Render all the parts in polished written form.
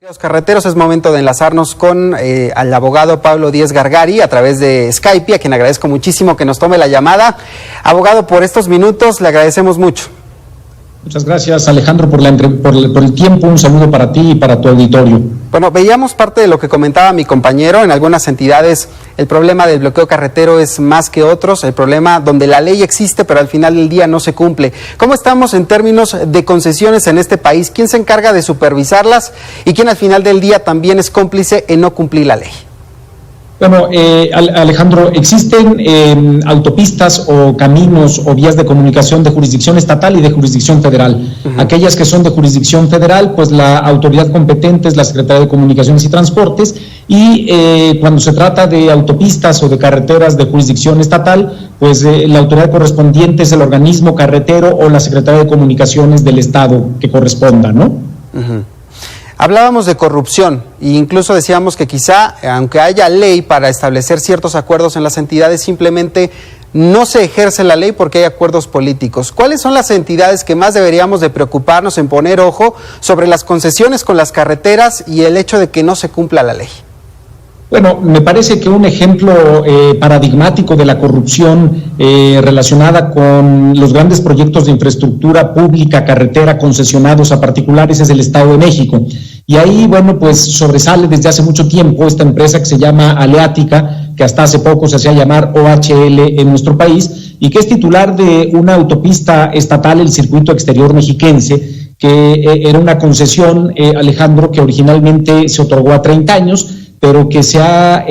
Los carreteros, es momento de enlazarnos con al abogado Pablo Díez Gargari a través de Skype, a quien agradezco muchísimo que nos tome la llamada. Abogado, por estos minutos le agradecemos mucho. Muchas gracias, Alejandro, por el tiempo. Un saludo para ti y para tu auditorio. Bueno, veíamos parte de lo que comentaba mi compañero. En algunas entidades el problema del bloqueo carretero es más que otros, el problema donde la ley existe pero al final del día no se cumple. ¿Cómo estamos en términos de concesiones en este país? ¿Quién se encarga de supervisarlas y quién al final del día también es cómplice en no cumplir la ley? Bueno, Alejandro, existen autopistas o caminos o vías de comunicación de jurisdicción estatal y de jurisdicción federal. Aquellas que son de jurisdicción federal, pues la autoridad competente es la Secretaría de Comunicaciones y Transportes, y cuando se trata de autopistas o de carreteras de jurisdicción estatal, pues la autoridad correspondiente es el organismo carretero o la Secretaría de Comunicaciones del Estado que corresponda, ¿no? Hablábamos de corrupción e incluso decíamos que quizá, aunque haya ley para establecer ciertos acuerdos en las entidades, simplemente no se ejerce la ley porque hay acuerdos políticos. ¿Cuáles son las entidades que más deberíamos de preocuparnos en poner ojo sobre las concesiones con las carreteras y el hecho de que no se cumpla la ley? Bueno, me parece que un ejemplo paradigmático de la corrupción relacionada con los grandes proyectos de infraestructura pública, carretera, concesionados a particulares es el Estado de México. Y ahí, bueno, pues sobresale desde hace mucho tiempo esta empresa que se llama Aleática, que hasta hace poco se hacía llamar OHL en nuestro país, y que es titular de una autopista estatal, el Circuito Exterior Mexiquense, que era una concesión, Alejandro, que originalmente se otorgó a 30 años, pero que se ha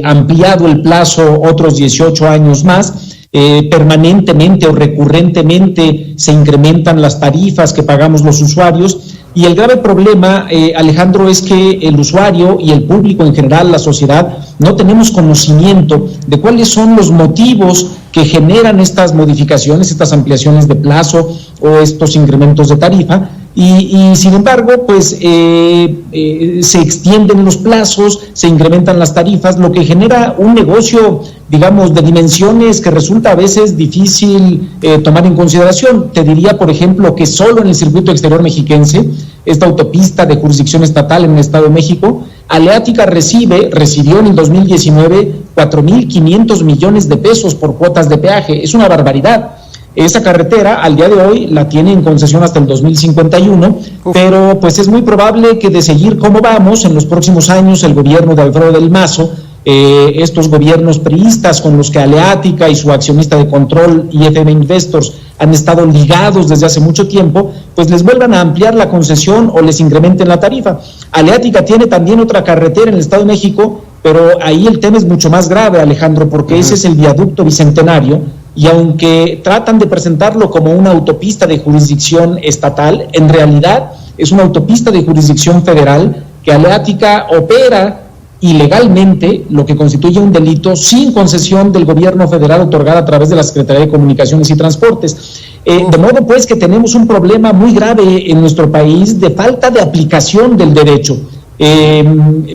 ampliado el plazo otros 18 años más. Permanentemente o recurrentemente se incrementan las tarifas que pagamos los usuarios, y el grave problema, Alejandro, es que el usuario y el público en general, la sociedad, no tenemos conocimiento de cuáles son los motivos que generan estas modificaciones, estas ampliaciones de plazo o estos incrementos de tarifa. Y sin embargo, pues se extienden los plazos, se incrementan las tarifas, lo que genera un negocio, digamos, de dimensiones que resulta a veces difícil tomar en consideración. Te diría, por ejemplo, que solo en el Circuito Exterior Mexiquense, esta autopista de jurisdicción estatal en el Estado de México, Aleática recibió en el 2019 4,500 millones de pesos por cuotas de peaje. Es una barbaridad. Esa carretera al día de hoy la tiene en concesión hasta el 2051, pero pues es muy probable que de seguir como vamos en los próximos años el gobierno de Alfredo del Mazo, estos gobiernos priistas con los que Aleática y su accionista de control IFM Investors han estado ligados desde hace mucho tiempo, pues les vuelvan a ampliar la concesión o les incrementen la tarifa. Aleática tiene también otra carretera en el Estado de México, pero ahí el tema es mucho más grave, Alejandro, porque ese es el viaducto Bicentenario. Y aunque tratan de presentarlo como una autopista de jurisdicción estatal, en realidad es una autopista de jurisdicción federal que Aleática opera ilegalmente, lo que constituye un delito, sin concesión del gobierno federal otorgada a través de la Secretaría de Comunicaciones y Transportes. De modo pues que tenemos un problema muy grave en nuestro país de falta de aplicación del derecho.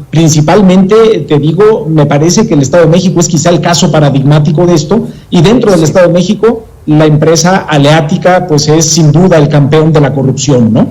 Principalmente, te digo, me parece que el Estado de México es quizá el caso paradigmático de esto, y dentro del Estado de México la empresa Aleática pues es sin duda el campeón de la corrupción, ¿no?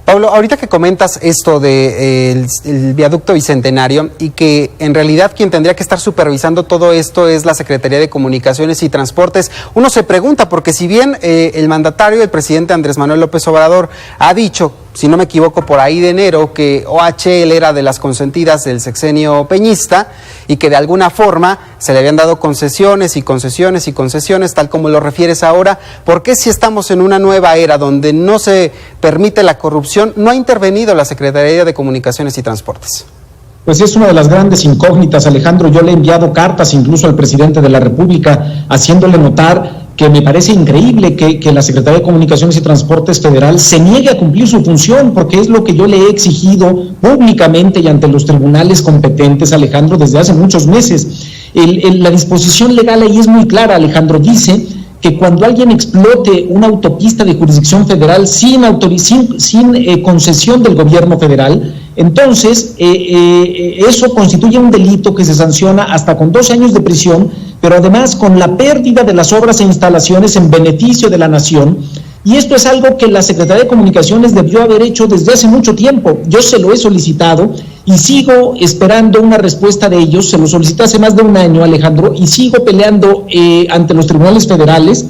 Pablo, ahorita que comentas esto de el viaducto Bicentenario y que en realidad quien tendría que estar supervisando todo esto es la Secretaría de Comunicaciones y Transportes, uno se pregunta, porque si bien el mandatario, el presidente Andrés Manuel López Obrador, ha dicho, si no me equivoco, por ahí de enero, que OHL era de las consentidas del sexenio peñista y que de alguna forma se le habían dado concesiones y concesiones y concesiones, tal como lo refieres ahora, ¿por qué si estamos en una nueva era donde no se permite la corrupción, no ha intervenido la Secretaría de Comunicaciones y Transportes? Pues es una de las grandes incógnitas, Alejandro. Yo le he enviado cartas incluso al presidente de la República haciéndole notar que me parece increíble que la Secretaría de Comunicaciones y Transportes Federal se niegue a cumplir su función, porque es lo que yo le he exigido públicamente y ante los tribunales competentes, Alejandro, desde hace muchos meses. La disposición legal ahí es muy clara, Alejandro, dice que cuando alguien explote una autopista de jurisdicción federal sin concesión del gobierno federal, entonces eso constituye un delito que se sanciona hasta con 12 años de prisión, pero además con la pérdida de las obras e instalaciones en beneficio de la nación, Y esto es algo que la Secretaría de Comunicaciones debió haber hecho desde hace mucho tiempo. Yo se lo he solicitado y sigo esperando una respuesta de ellos. Se lo solicité hace más de un año, Alejandro, y sigo peleando ante los tribunales federales.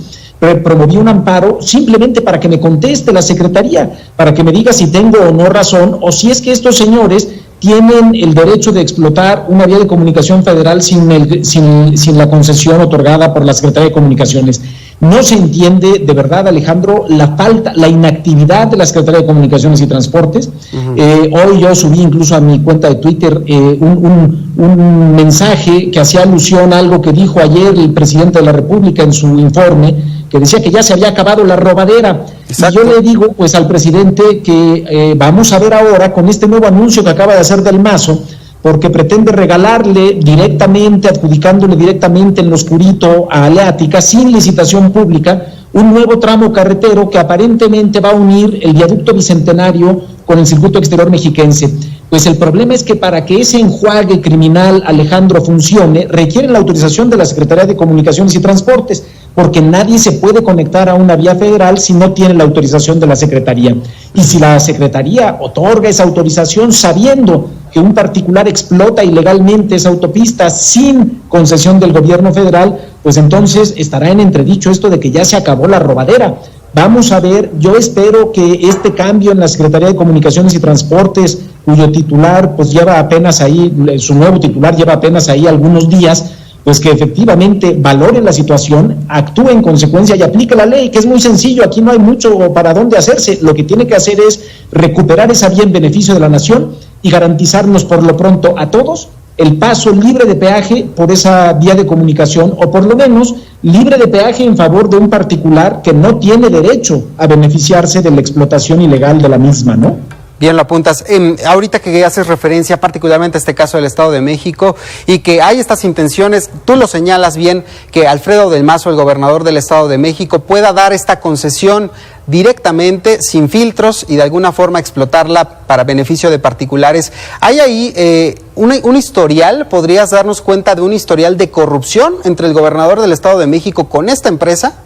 Promoví un amparo simplemente para que me conteste la Secretaría, para que me diga si tengo o no razón, o si es que estos señores tienen el derecho de explotar una vía de comunicación federal sin la concesión otorgada por la Secretaría de Comunicaciones. No se entiende, de verdad, Alejandro, la inactividad de la Secretaría de Comunicaciones y Transportes. Hoy yo subí incluso a mi cuenta de Twitter un mensaje que hacía alusión a algo que dijo ayer el presidente de la República en su informe, que decía que ya se había acabado la robadera. Exacto. Y yo le digo pues al presidente que vamos a ver ahora con este nuevo anuncio que acaba de hacer Del Mazo, porque pretende regalarle directamente, adjudicándole directamente en lo oscurito a Aleática, sin licitación pública, un nuevo tramo carretero que aparentemente va a unir el viaducto Bicentenario con el circuito exterior mexiquense. Pues el problema es que para que ese enjuague criminal, Alejandro, funcione, requiere la autorización de la Secretaría de Comunicaciones y Transportes, porque nadie se puede conectar a una vía federal si no tiene la autorización de la Secretaría. Y si la Secretaría otorga esa autorización sabiendo que un particular explota ilegalmente esa autopista sin concesión del gobierno federal, pues entonces estará en entredicho esto de que ya se acabó la robadera. Vamos a ver, yo espero que este cambio en la Secretaría de Comunicaciones y Transportes, cuyo titular pues lleva apenas ahí, su nuevo titular lleva apenas ahí algunos días, pues que efectivamente valore la situación, actúe en consecuencia y aplique la ley, que es muy sencillo, aquí no hay mucho para dónde hacerse. Lo que tiene que hacer es recuperar esa vía en beneficio de la nación y garantizarnos por lo pronto a todos el paso libre de peaje por esa vía de comunicación, o por lo menos libre de peaje en favor de un particular que no tiene derecho a beneficiarse de la explotación ilegal de la misma, ¿no? Bien lo apuntas. Ahorita que haces referencia particularmente a este caso del Estado de México y que hay estas intenciones, tú lo señalas bien, que Alfredo del Mazo, el gobernador del Estado de México, pueda dar esta concesión directamente, sin filtros, y de alguna forma explotarla para beneficio de particulares. ¿Hay ahí un historial? ¿Podrías darnos cuenta de un historial de corrupción entre el gobernador del Estado de México con esta empresa?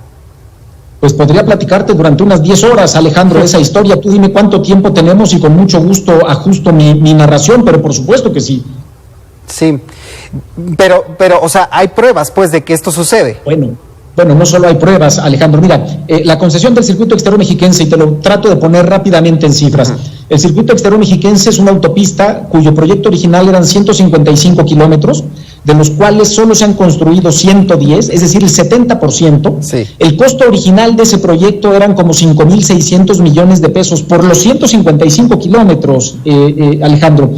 Pues podría platicarte durante unas 10 horas, Alejandro, esa historia. Tú dime cuánto tiempo tenemos y con mucho gusto ajusto mi narración, pero por supuesto que sí. Sí, pero, o sea, hay pruebas, pues, de que esto sucede. Bueno, no solo hay pruebas, Alejandro. Mira, la concesión del circuito exterior mexiquense, y te lo trato de poner rápidamente en cifras. El circuito exterior mexiquense es una autopista cuyo proyecto original eran 155 kilómetros, de los cuales solo se han construido 110, es decir, el 70%. Sí. El costo original de ese proyecto eran como 5,600 millones de pesos por los 155 kilómetros, Alejandro.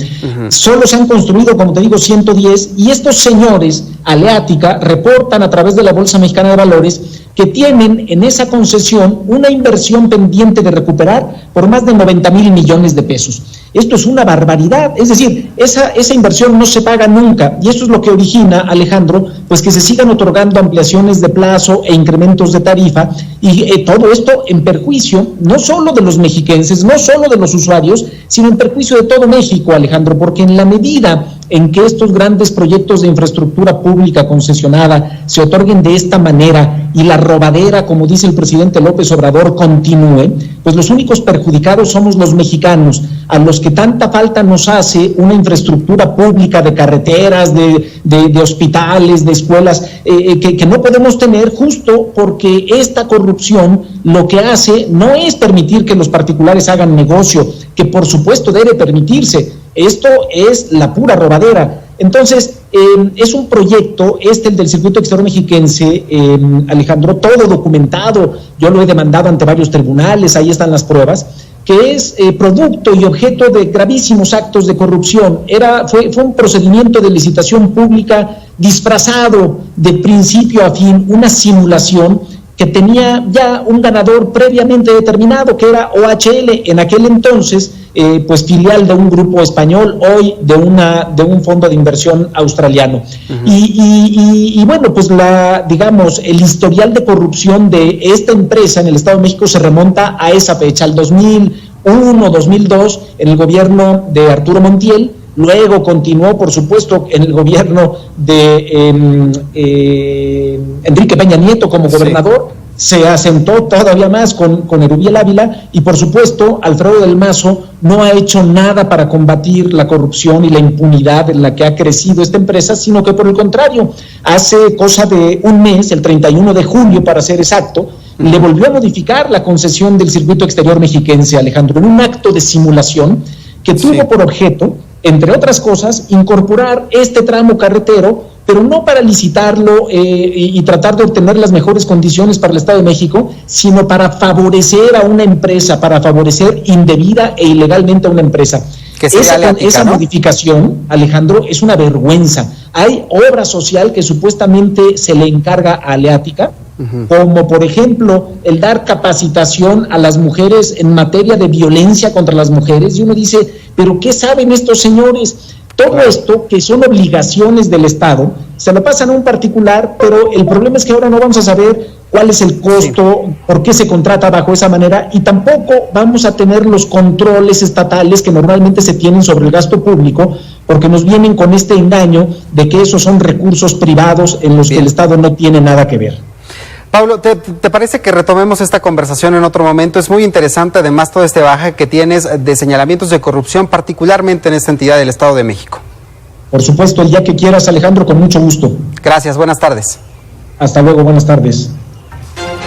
Solo se han construido, como te digo, 110, y estos señores, Aleática, reportan a través de la Bolsa Mexicana de Valores que tienen en esa concesión una inversión pendiente de recuperar por más de 90,000 millones de pesos. Esto es una barbaridad, es decir, esa inversión no se paga nunca, y esto es lo que origina, Alejandro, pues que se sigan otorgando ampliaciones de plazo e incrementos de tarifa, y todo esto en perjuicio no solo de los mexiquenses, no solo de los usuarios, sino en perjuicio de todo México, Alejandro, porque en la medida en que estos grandes proyectos de infraestructura pública concesionada se otorguen de esta manera y la robadera, como dice el presidente López Obrador, continúe, pues los únicos perjudicados somos los mexicanos, a los que tanta falta nos hace una infraestructura pública de carreteras, de hospitales, de escuelas, que no podemos tener, justo porque esta corrupción lo que hace no es permitir que los particulares hagan negocio, que por supuesto debe permitirse. Esto es la pura robadera. Entonces, es un proyecto, el del circuito exterior mexiquense, Alejandro, todo documentado, yo lo he demandado ante varios tribunales, ahí están las pruebas, que es producto y objeto de gravísimos actos de corrupción. Fue un procedimiento de licitación pública disfrazado de principio a fin, una simulación que tenía ya un ganador previamente determinado, que era OHL, en aquel entonces, pues filial de un grupo español, hoy de un fondo de inversión australiano. Y bueno, pues el historial de corrupción de esta empresa en el Estado de México se remonta a esa fecha, al 2001, 2002, en el gobierno de Arturo Montiel. Luego continuó, por supuesto, en el gobierno de Enrique Peña Nieto como gobernador. se asentó todavía más con Erubiel Ávila y, por supuesto, Alfredo del Mazo no ha hecho nada para combatir la corrupción y la impunidad en la que ha crecido esta empresa, sino que, por el contrario, hace cosa de un mes, el 31 de julio para ser exacto, le volvió a modificar la concesión del circuito exterior mexiquense, Alejandro, en un acto de simulación que tuvo por objeto, entre otras cosas, incorporar este tramo carretero, pero no para licitarlo y tratar de obtener las mejores condiciones para el Estado de México, sino para favorecer a una empresa, para favorecer indebida e ilegalmente a una empresa. Esa modificación, Alejandro, es una vergüenza. Hay obra social que supuestamente se le encarga a Aleática, como por ejemplo el dar capacitación a las mujeres en materia de violencia contra las mujeres, y uno dice, ¿pero qué saben estos señores? Todo esto, que son obligaciones del Estado, se lo pasan a un particular, pero el problema es que ahora no vamos a saber cuál es el costo, por qué se contrata bajo esa manera, y tampoco vamos a tener los controles estatales que normalmente se tienen sobre el gasto público, porque nos vienen con este engaño de que esos son recursos privados en los que el Estado no tiene nada que ver. Pablo, ¿te parece que retomemos esta conversación en otro momento? Es muy interesante, además, todo este bagaje que tienes de señalamientos de corrupción, particularmente en esta entidad del Estado de México. Por supuesto, el día que quieras, Alejandro, con mucho gusto. Gracias, buenas tardes. Hasta luego, buenas tardes.